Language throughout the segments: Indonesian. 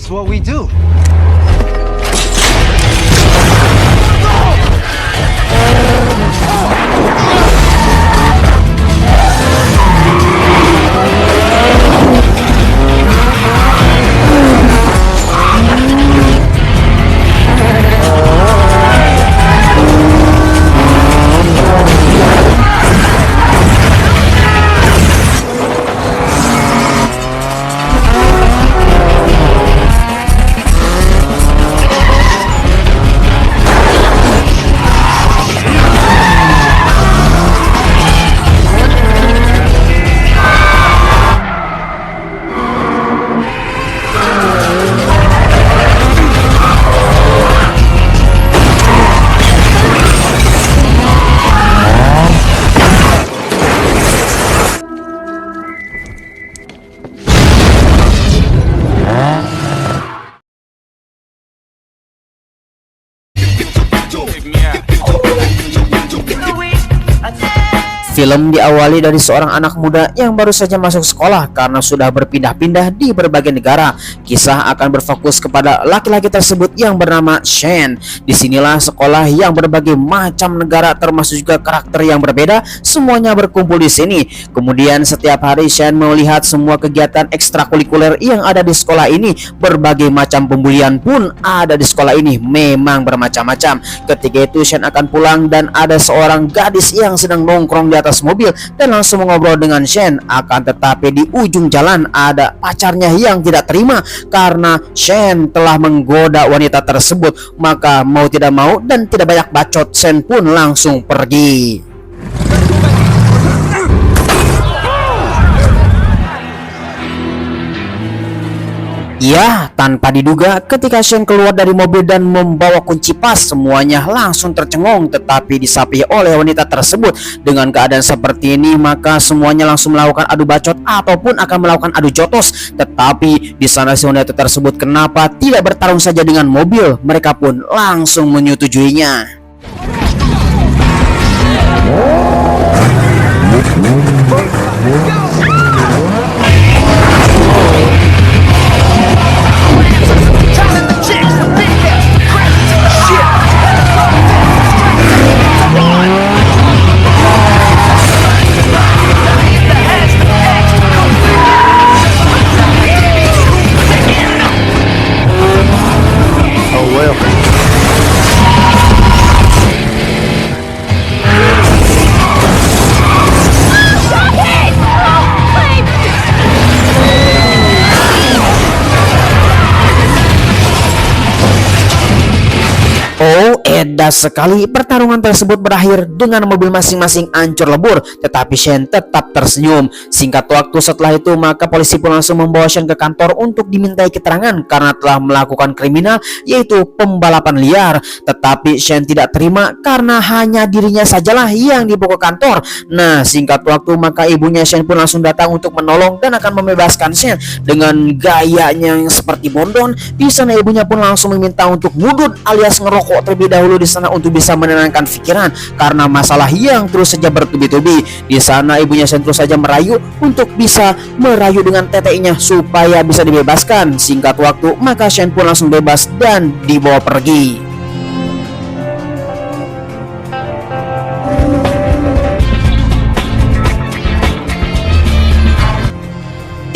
That's what we do. Film diawali dari seorang anak muda yang baru saja masuk sekolah karena sudah berpindah-pindah di berbagai negara. Kisah akan berfokus kepada laki-laki tersebut yang bernama Shen. Disinilah sekolah yang berbagai macam negara termasuk juga karakter yang berbeda semuanya berkumpul di sini. Kemudian setiap hari Shen melihat semua kegiatan ekstrakurikuler yang ada di sekolah ini. Berbagai macam pembulian pun ada di sekolah ini, memang bermacam-macam. Ketika itu Shen akan pulang dan ada seorang gadis yang sedang nongkrong di atas mobil dan langsung mengobrol dengan Shen. Akan tetapi di ujung jalan ada pacarnya yang tidak terima karena Shen telah menggoda wanita tersebut. Maka mau tidak mau dan tidak banyak bacot, Shen pun langsung pergi. Ya, tanpa diduga ketika Shen keluar dari mobil dan membawa kunci pas, semuanya langsung tercengung. Tetapi disapi oleh wanita tersebut. Dengan keadaan seperti ini, maka semuanya langsung melakukan adu bacot ataupun akan melakukan adu jotos. Tetapi di sana si wanita tersebut kenapa tidak bertarung saja dengan mobil? Mereka pun langsung menyetujuinya. Edas sekali, pertarungan tersebut berakhir dengan mobil masing-masing hancur lebur. Tetapi Shen tetap tersenyum. Singkat waktu setelah itu, maka polisi pun langsung membawa Shen ke kantor untuk dimintai keterangan karena telah melakukan kriminal, yaitu pembalapan liar. Tetapi Shen tidak terima karena hanya dirinya sajalah yang dibawa ke kantor. Nah, singkat waktu maka ibunya Shen pun langsung datang untuk menolong dan akan membebaskan Shen. Dengan gayanya yang seperti Bondon, di sana ibunya pun langsung meminta untuk ngudut alias ngerokok terlebih dahulu di sana untuk bisa menenangkan pikiran karena masalah yang terus saja bertubi-tubi. Di sana ibunya Shen terus saja merayu untuk bisa merayu dengan teteknya supaya bisa dibebaskan. Singkat waktu maka Shen pun langsung bebas dan dibawa pergi.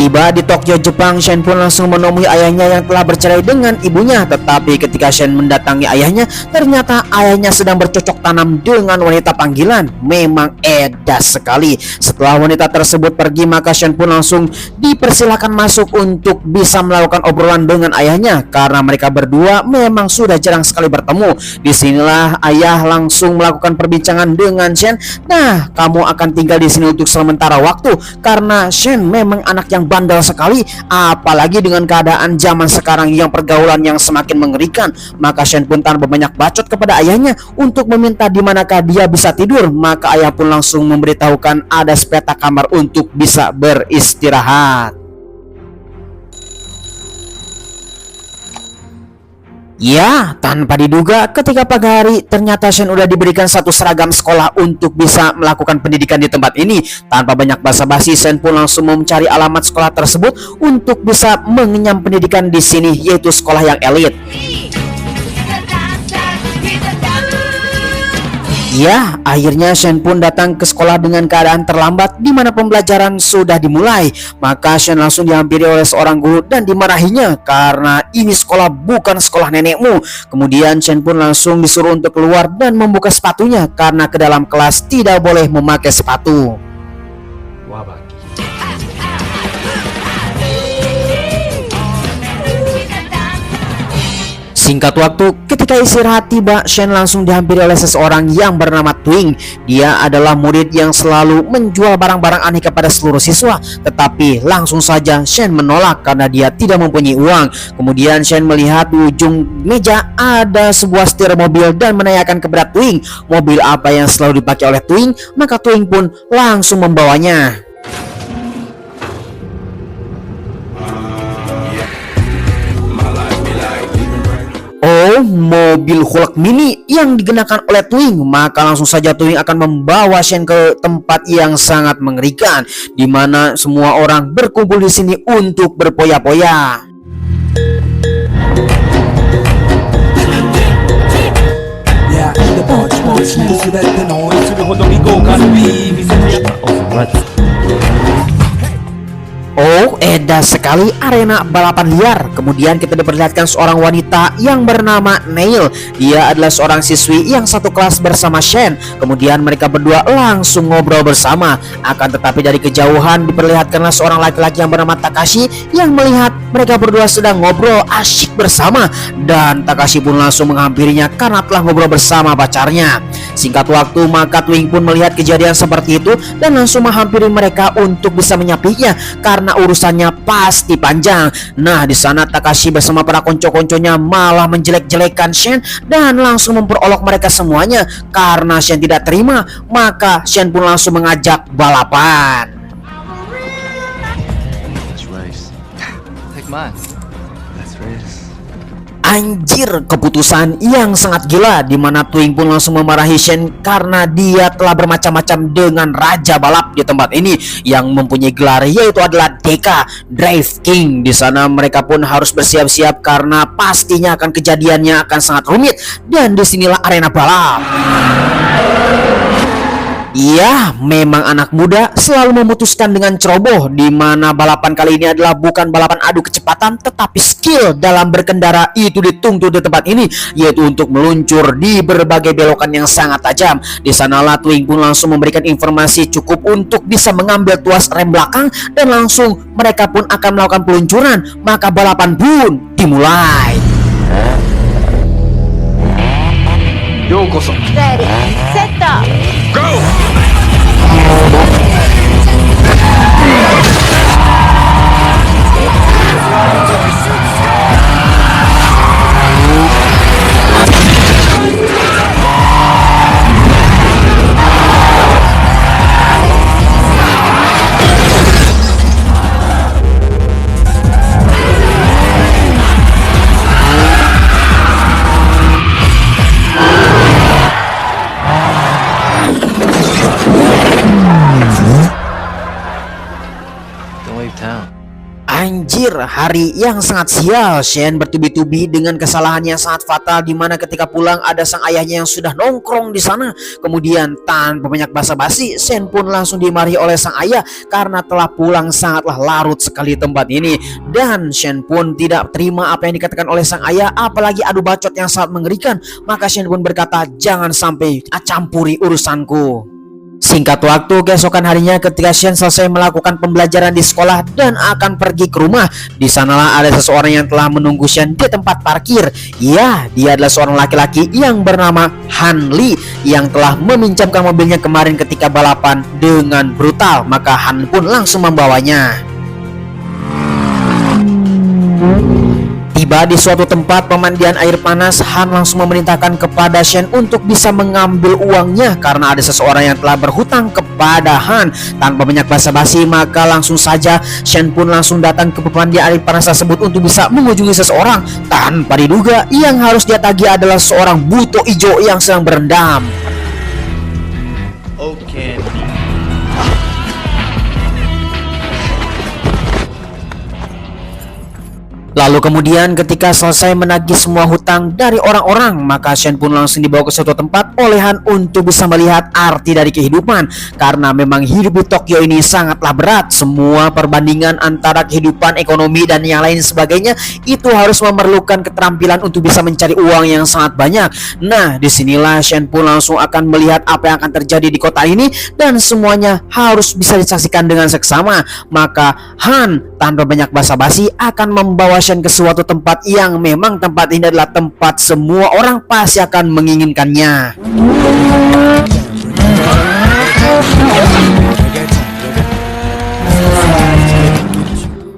Tiba di Tokyo, Jepang, Shen pun langsung menemui ayahnya yang telah bercerai dengan ibunya. Tetapi ketika Shen mendatangi ayahnya, ternyata ayahnya sedang bercocok tanam dengan wanita panggilan. Memang edas sekali. Setelah wanita tersebut pergi, maka Shen pun langsung dipersilakan masuk untuk bisa melakukan obrolan dengan ayahnya karena mereka berdua memang sudah jarang sekali bertemu. Disinilah ayah langsung melakukan perbincangan dengan Shen. Nah, kamu akan tinggal di sini untuk sementara waktu karena Shen memang anak yang bandel sekali, apalagi dengan keadaan zaman sekarang yang pergaulan yang semakin mengerikan. Maka Shen pun tanpa banyak bacot kepada ayahnya untuk meminta di manakah dia bisa tidur. Maka ayah pun langsung memberitahukan ada sepetak kamar untuk bisa beristirahat. Ya, tanpa diduga ketika pagi hari ternyata Shen udah diberikan satu seragam sekolah untuk bisa melakukan pendidikan di tempat ini. Tanpa banyak basa-basi, Shen pun langsung mencari alamat sekolah tersebut untuk bisa mengenyam pendidikan di sini, yaitu sekolah yang elit. Ya, akhirnya Shen pun datang ke sekolah dengan keadaan terlambat di mana pembelajaran sudah dimulai. Maka Shen langsung dihampiri oleh seorang guru dan dimarahinya karena ini sekolah bukan sekolah nenekmu. Kemudian Shen pun langsung disuruh untuk keluar dan membuka sepatunya karena ke dalam kelas tidak boleh memakai sepatu. Singkat waktu, ketika istirahat tiba, Shen langsung dihampiri oleh seseorang yang bernama Twing. Dia adalah murid yang selalu menjual barang-barang aneh kepada seluruh siswa. Tetapi langsung saja Shen menolak karena dia tidak mempunyai uang. Kemudian Shen melihat di ujung meja ada sebuah setir mobil dan menanyakan kepada Twing mobil apa yang selalu dipakai oleh Twing. Maka Twing pun langsung membawanya. Oh, mobil Hulk mini yang digunakan oleh Twing. Maka langsung saja Twing akan membawa Shen ke tempat yang sangat mengerikan, di mana semua orang berkumpul di sini untuk berpoya-poya. Oh, edah sekali arena balapan liar. Kemudian kita diperlihatkan seorang wanita yang bernama Neil. Dia adalah seorang siswi yang satu kelas bersama Shen. Kemudian mereka berdua langsung ngobrol bersama. Akan tetapi dari kejauhan diperlihatkanlah seorang laki-laki yang bernama Takashi yang melihat mereka berdua sedang ngobrol asyik bersama. Dan Takashi pun langsung menghampirinya karena telah ngobrol bersama pacarnya. Singkat waktu, maka Twing pun melihat kejadian seperti itu dan langsung menghampiri mereka untuk bisa menyapinya karena urusannya pasti panjang. Nah, di sana Takashi bersama para konco-konconya malah menjelek-jelekan Shen dan langsung memperolok mereka semuanya. Karena Shen tidak terima, maka Shen pun langsung mengajak balapan. Anjir, keputusan yang sangat gila, di mana Twing pun langsung memarahi Shen karena dia telah bermacam-macam dengan raja balap di tempat ini yang mempunyai gelar yaitu adalah Deka Drive King. Di sana mereka pun harus bersiap-siap karena pastinya akan kejadiannya akan sangat rumit dan disinilah arena balap. Iya, memang anak muda selalu memutuskan dengan ceroboh, di mana balapan kali ini adalah bukan balapan adu kecepatan tetapi skill dalam berkendara itu dituntut di tempat ini, yaitu untuk meluncur di berbagai belokan yang sangat tajam. Di sanalah Twing pun langsung memberikan informasi cukup untuk bisa mengambil tuas rem belakang dan langsung mereka pun akan melakukan peluncuran. Maka balapan pun dimulai. Ready, set, go! Anjir, hari yang sangat sial. Shen bertubi-tubi dengan kesalahan yang sangat fatal, di mana ketika pulang ada sang ayahnya yang sudah nongkrong di sana. Kemudian tanpa banyak basa-basi, Shen pun langsung dimarahi oleh sang ayah karena telah pulang sangatlah larut sekali tempat ini. Dan Shen pun tidak terima apa yang dikatakan oleh sang ayah, apalagi adu bacot yang sangat mengerikan. Maka Shen pun berkata, jangan sampai campuri urusanku. Singkat waktu, keesokan harinya ketika Shen selesai melakukan pembelajaran di sekolah dan akan pergi ke rumah, di sanalah ada seseorang yang telah menunggu Shen di tempat parkir. Ya, dia adalah seorang laki-laki yang bernama Han Li yang telah meminjamkan mobilnya kemarin ketika balapan dengan brutal. Maka Han pun langsung membawanya. Tiba di suatu tempat pemandian air panas, Han langsung memerintahkan kepada Shen untuk bisa mengambil uangnya karena ada seseorang yang telah berhutang kepada Han. Tanpa banyak basa-basi, maka langsung saja Shen pun langsung datang ke pemandian air panas tersebut untuk bisa mengunjungi seseorang. Tanpa diduga, yang harus dia tagih adalah seorang buto ijo yang sedang berendam. Oke. Lalu kemudian ketika selesai menagih semua hutang dari orang-orang, maka Shen pun langsung dibawa ke suatu tempat oleh Han untuk bisa melihat arti dari kehidupan. Karena memang hidup di Tokyo ini sangatlah berat. Semua perbandingan antara kehidupan, ekonomi, dan yang lain sebagainya itu harus memerlukan keterampilan untuk bisa mencari uang yang sangat banyak. Nah, disinilah Shen pun langsung akan melihat apa yang akan terjadi di kota ini, dan semuanya harus bisa disaksikan dengan seksama. Maka Han tanpa banyak basa-basi akan membawa Shen ke suatu tempat yang memang tempat ini adalah tempat semua orang pasti akan menginginkannya.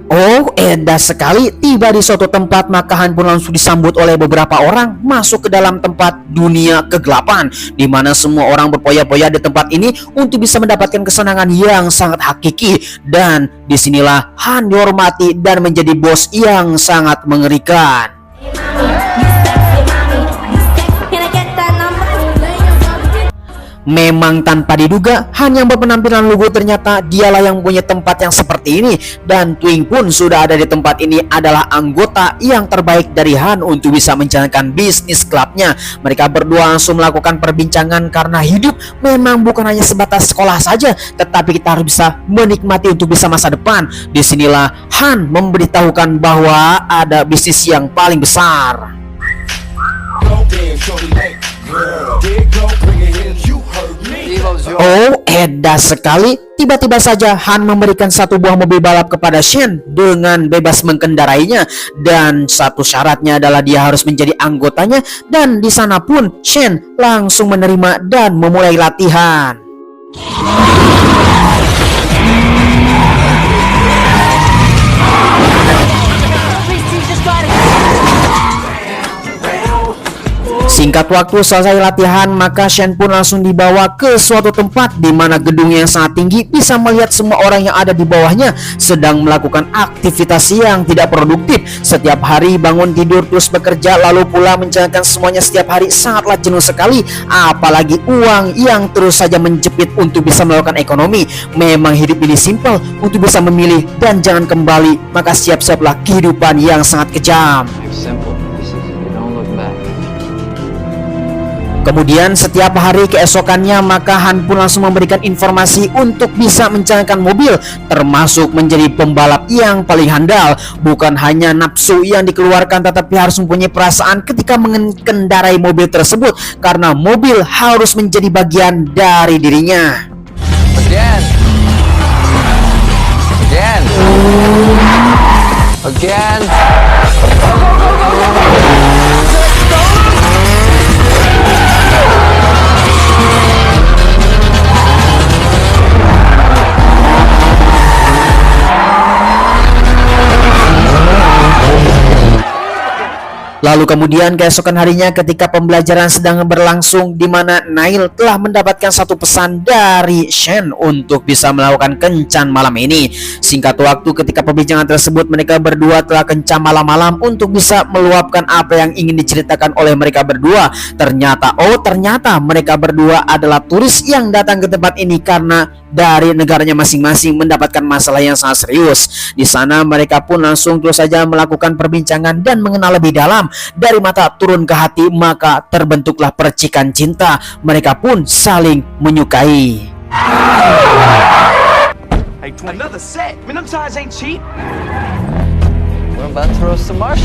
Oh, edah sekali. Tiba di suatu tempat, maka Han pun langsung disambut oleh beberapa orang masuk ke dalam tempat dunia kegelapan, di mana semua orang berpoya-poya di tempat ini untuk bisa mendapatkan kesenangan yang sangat hakiki. Dan disinilah Han dihormati dan menjadi bos yang sangat mengerikan. Memang tanpa diduga, Han yang berpenampilan lugu ternyata dialah yang punya tempat yang seperti ini. Dan Twing pun sudah ada di tempat ini adalah anggota yang terbaik dari Han untuk bisa menjalankan bisnis klubnya. Mereka berdua langsung melakukan perbincangan karena hidup memang bukan hanya sebatas sekolah saja, tetapi kita harus bisa menikmati untuk bisa masa depan. Disinilah Han memberitahukan bahwa ada bisnis yang paling besar. Oh, edah sekali. Tiba-tiba saja Han memberikan satu buah mobil balap kepada Shen dengan bebas mengendarainya, dan satu syaratnya adalah dia harus menjadi anggotanya. Dan di sana pun Shen langsung menerima dan memulai latihan. Singkat waktu selesai latihan, maka Shen pun langsung dibawa ke suatu tempat di mana gedung yang sangat tinggi bisa melihat semua orang yang ada di bawahnya sedang melakukan aktivitas yang tidak produktif. Setiap hari bangun tidur terus bekerja, lalu pula menjalankan semuanya setiap hari sangatlah jenuh sekali. Apalagi uang yang terus saja menjepit untuk bisa melakukan ekonomi. Memang hidup ini simpel untuk bisa memilih dan jangan kembali, maka siap-siaplah kehidupan yang sangat kejam. Kemudian setiap hari keesokannya, maka Han pun langsung memberikan informasi untuk bisa menjalankan mobil, termasuk menjadi pembalap yang paling handal. Bukan hanya nafsu yang dikeluarkan, tetapi harus mempunyai perasaan ketika mengendarai mobil tersebut, karena mobil harus menjadi bagian dari dirinya. Again. Lalu kemudian keesokan harinya ketika pembelajaran sedang berlangsung, di mana Nail telah mendapatkan satu pesan dari Shen untuk bisa melakukan kencan malam ini. Singkat waktu ketika perbincangan tersebut, mereka berdua telah kencan malam-malam untuk bisa meluapkan apa yang ingin diceritakan oleh mereka berdua. Ternyata mereka berdua adalah turis yang datang ke tempat ini karena dari negaranya masing-masing mendapatkan masalah yang sangat serius. Di sana mereka pun langsung terus saja melakukan perbincangan dan mengenal lebih dalam. Dari mata turun ke hati, maka terbentuklah percikan cinta. Mereka pun saling menyukai. Hey, another set. Man, them tires ain't cheap. We're about to roast some Martians.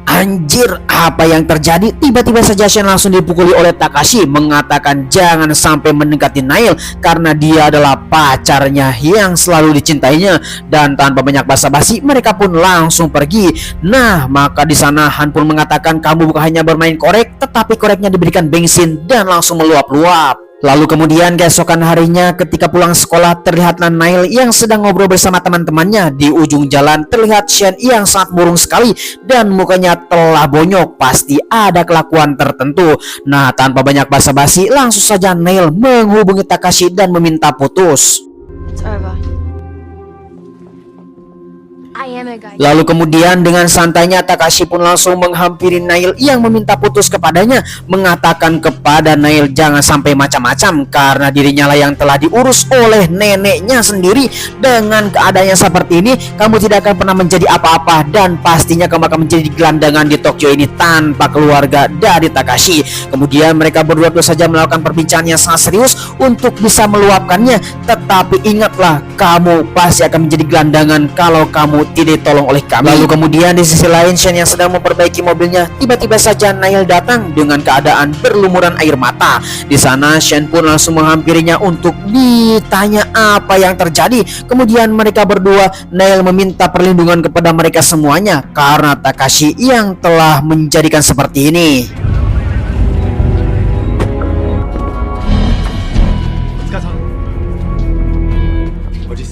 Anjir, apa yang terjadi? Tiba-tiba saja Shen langsung dipukuli oleh Takashi, mengatakan jangan sampai mendekati Nail karena dia adalah pacarnya yang selalu dicintainya. Dan tanpa banyak basa-basi, mereka pun langsung pergi. Nah, maka di sana Han pun mengatakan kamu bukan hanya bermain korek, tetapi koreknya diberikan bensin dan langsung meluap-luap. Lalu kemudian keesokan harinya ketika pulang sekolah terlihatlah Nail yang sedang ngobrol bersama teman-temannya. Di ujung jalan terlihat Shen yang sangat murung sekali dan mukanya telah bonyok, pasti ada kelakuan tertentu. Nah, tanpa banyak basa-basi langsung saja Nail menghubungi Takashi dan meminta putus. It's over. I am a guy. Lalu kemudian dengan santainya Takashi pun langsung menghampiri Nail yang meminta putus kepadanya, mengatakan kepada Nail jangan sampai macam-macam karena dirinya lah yang telah diurus oleh neneknya sendiri. Dengan keadaannya seperti ini, kamu tidak akan pernah menjadi apa-apa dan pastinya kamu akan menjadi gelandangan di Tokyo ini tanpa keluarga dari Takashi. Kemudian mereka berdua terus saja melakukan perbincangan yang sangat serius untuk bisa meluapkannya. Tetapi ingatlah, kamu pasti akan menjadi gelandangan kalau kamu tidak ditolong oleh kami. Lalu kemudian di sisi lain Shen yang sedang memperbaiki mobilnya, tiba-tiba saja Nail datang dengan keadaan berlumuran air mata. Di sana Shen pun langsung menghampirinya untuk ditanya apa yang terjadi. Kemudian mereka berdua, Nail meminta perlindungan kepada mereka semuanya karena Takashi yang telah menjadikan seperti ini.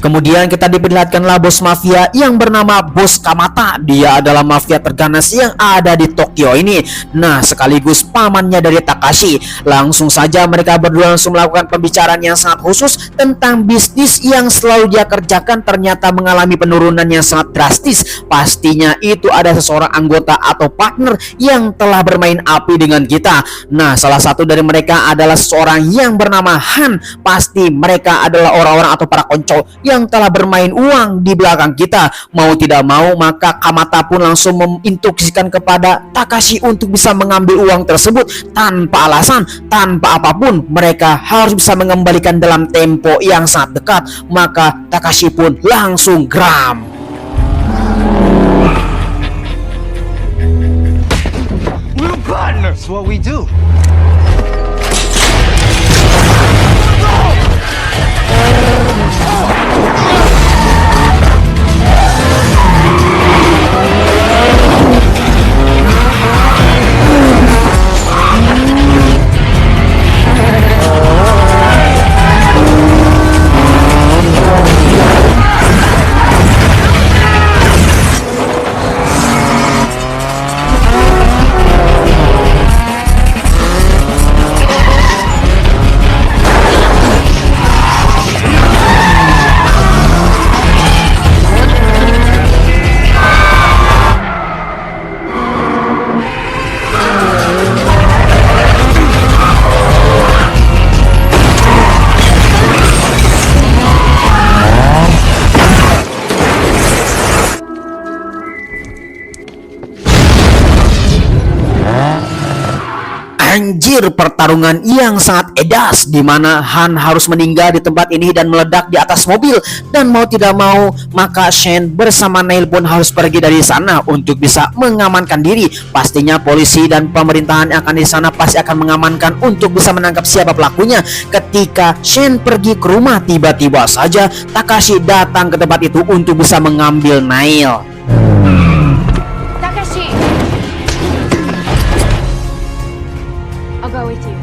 Kemudian kita diperlihatkanlah bos mafia yang bernama Bos Kamata. Dia adalah mafia terganas yang ada di Tokyo ini. Nah, sekaligus pamannya dari Takashi. Langsung saja mereka berdua langsung melakukan pembicaraan yang sangat khusus tentang bisnis yang selalu dia kerjakan ternyata mengalami penurunan yang sangat drastis. Pastinya itu ada seseorang anggota atau partner yang telah bermain api dengan kita. Nah, salah satu dari mereka adalah seseorang yang bernama Han. Pasti mereka adalah orang-orang atau para koncol yang telah bermain uang di belakang kita. Mau tidak mau maka Kamata pun langsung menginstruksikan kepada Takashi untuk bisa mengambil uang tersebut tanpa alasan, tanpa apapun. Mereka harus bisa mengembalikan dalam tempo yang sangat dekat. Maka Takashi pun langsung geram. We're partners. That's what we do. Anjir, pertarungan yang sangat edas di mana Han harus meninggal di tempat ini dan meledak di atas mobil. Dan mau tidak mau maka Shen bersama Nail pun harus pergi dari sana untuk bisa mengamankan diri. Pastinya polisi dan pemerintahan yang akan di sana pasti akan mengamankan untuk bisa menangkap siapa pelakunya. Ketika Shen pergi ke rumah, tiba-tiba saja Takashi datang ke tempat itu untuk bisa mengambil Nail. Takashi! I'll go with you.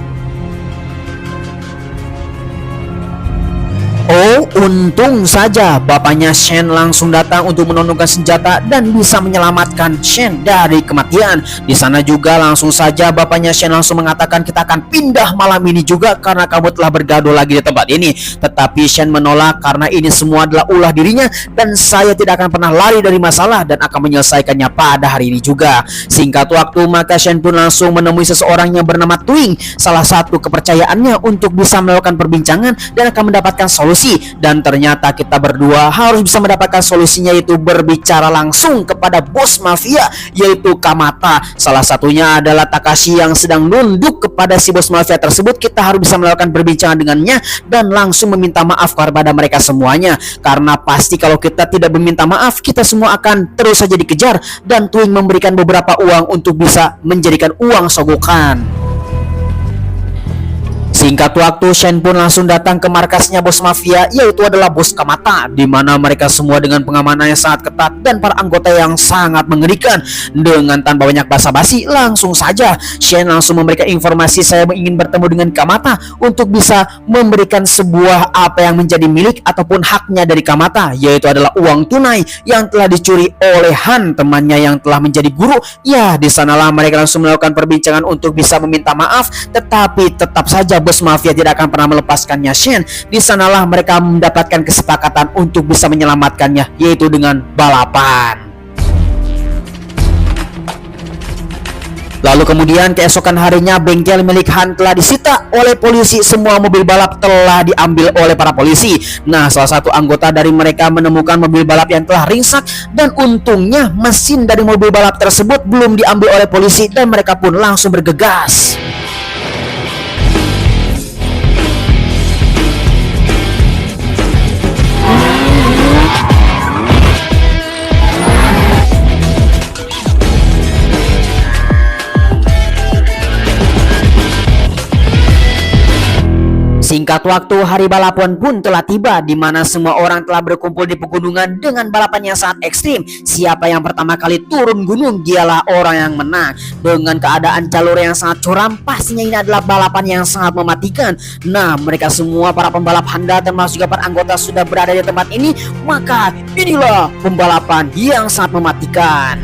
Oh, untung saja bapaknya Shen langsung datang untuk menonongkan senjata dan bisa menyelamatkan Shen dari kematian. Di sana juga langsung saja bapaknya Shen langsung mengatakan kita akan pindah malam ini juga karena kamu telah bergaduh lagi di tempat ini. Tetapi Shen menolak karena ini semua adalah ulah dirinya dan saya tidak akan pernah lari dari masalah dan akan menyelesaikannya pada hari ini juga. Singkat waktu maka Shen pun langsung menemui seseorang yang bernama Twing, salah satu kepercayaannya untuk bisa melakukan perbincangan dan akan mendapatkan solusi. Dan ternyata kita berdua harus bisa mendapatkan solusinya, yaitu berbicara langsung kepada bos mafia yaitu Kamata. Salah satunya adalah Takashi yang sedang nunduk kepada si bos mafia tersebut. Kita harus bisa melakukan perbincangan dengannya dan langsung meminta maaf kepada mereka semuanya. Karena pasti kalau kita tidak meminta maaf, kita semua akan terus saja dikejar. Dan Twing memberikan beberapa uang untuk bisa menjadikan uang sogokan. Singkat waktu, Shen pun langsung datang ke markasnya bos mafia, yaitu adalah bos Kamata, di mana mereka semua dengan pengamanan yang sangat ketat dan para anggota yang sangat mengerikan. Dengan tanpa banyak basa-basi, langsung saja Shen langsung memberikan informasi, saya ingin bertemu dengan Kamata untuk bisa memberikan sebuah apa yang menjadi milik ataupun haknya dari Kamata, yaitu adalah uang tunai yang telah dicuri oleh Han, temannya yang telah menjadi guru. Ya, di sanalah mereka langsung melakukan perbincangan untuk bisa meminta maaf, tetapi tetap saja bos mafia tidak akan pernah melepaskannya Shen. Di sanalah mereka mendapatkan kesepakatan untuk bisa menyelamatkannya, yaitu dengan balapan. Lalu kemudian keesokan harinya, bengkel milik Han telah disita oleh polisi. Semua mobil balap telah diambil oleh para polisi. Nah, salah satu anggota dari mereka menemukan mobil balap yang telah ringsek, dan untungnya mesin dari mobil balap tersebut belum diambil oleh polisi, dan mereka pun langsung bergegas. Singkat waktu, hari balapan pun telah tiba, di mana semua orang telah berkumpul di pegunungan dengan balapan yang sangat ekstrim. Siapa yang pertama kali turun gunung, dialah orang yang menang. Dengan keadaan jalur yang sangat curam, pastinya ini adalah balapan yang sangat mematikan. Nah, mereka semua para pembalap Honda termasuk juga para anggota sudah berada di tempat ini, maka inilah pembalapan yang sangat mematikan.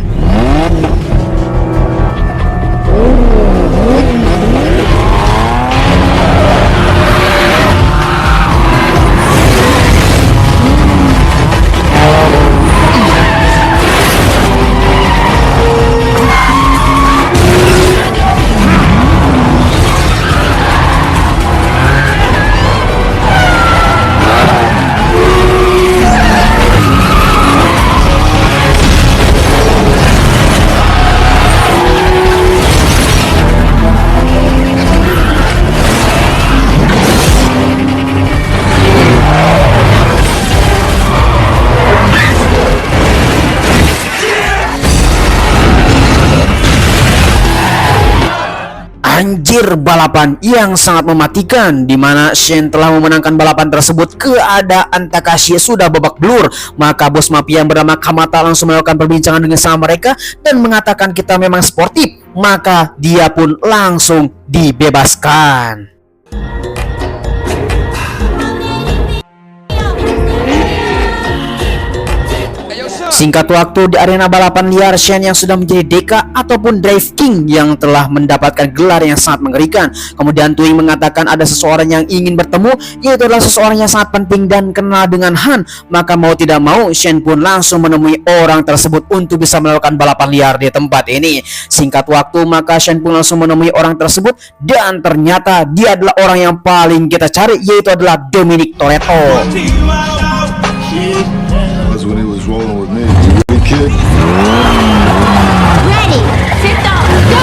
Anjir, balapan yang sangat mematikan, di mana Shen telah memenangkan balapan tersebut. Keadaan Takashi sudah babak belur, maka bos mafia yang bernama Kamata langsung melakukan perbincangan dengan sama mereka dan mengatakan kita memang sportif, maka dia pun langsung dibebaskan. Singkat waktu, di arena balapan liar, Shen yang sudah menjadi Deka ataupun Drive King yang telah mendapatkan gelar yang sangat mengerikan. Kemudian Twing mengatakan ada seseorang yang ingin bertemu, yaitu adalah seseorang yang sangat penting dan kenal dengan Han. Maka mau tidak mau, Shen pun langsung menemui orang tersebut untuk bisa melakukan balapan liar di tempat ini. Singkat waktu, maka Shen pun langsung menemui orang tersebut, dan ternyata dia adalah orang yang paling kita cari, yaitu adalah Dominic Toretto. When he was rolling with me, big kid. Ready, sit down, go!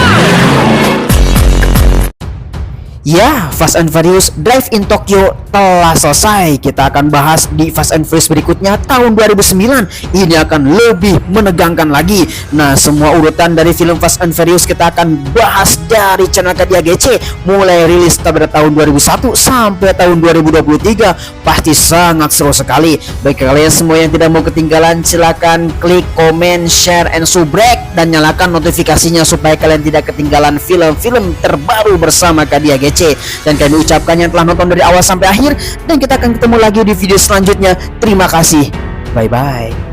Ya, Fast and Furious Drive in Tokyo telah selesai. Kita akan bahas di Fast and Furious berikutnya tahun 2009. Ini akan lebih menegangkan lagi. Nah, semua urutan dari film Fast and Furious kita akan bahas dari channel Kadia GC, mulai rilis pada tahun 2001 sampai tahun 2023. Pasti sangat seru sekali. Bagi kalian semua yang tidak mau ketinggalan, silakan klik komen, share, and subscribe, dan nyalakan notifikasinya supaya kalian tidak ketinggalan film-film terbaru bersama Kadia GC. Dan kami ucapkan yang telah nonton dari awal sampai akhir, dan kita akan ketemu lagi di video selanjutnya. Terima kasih, bye bye.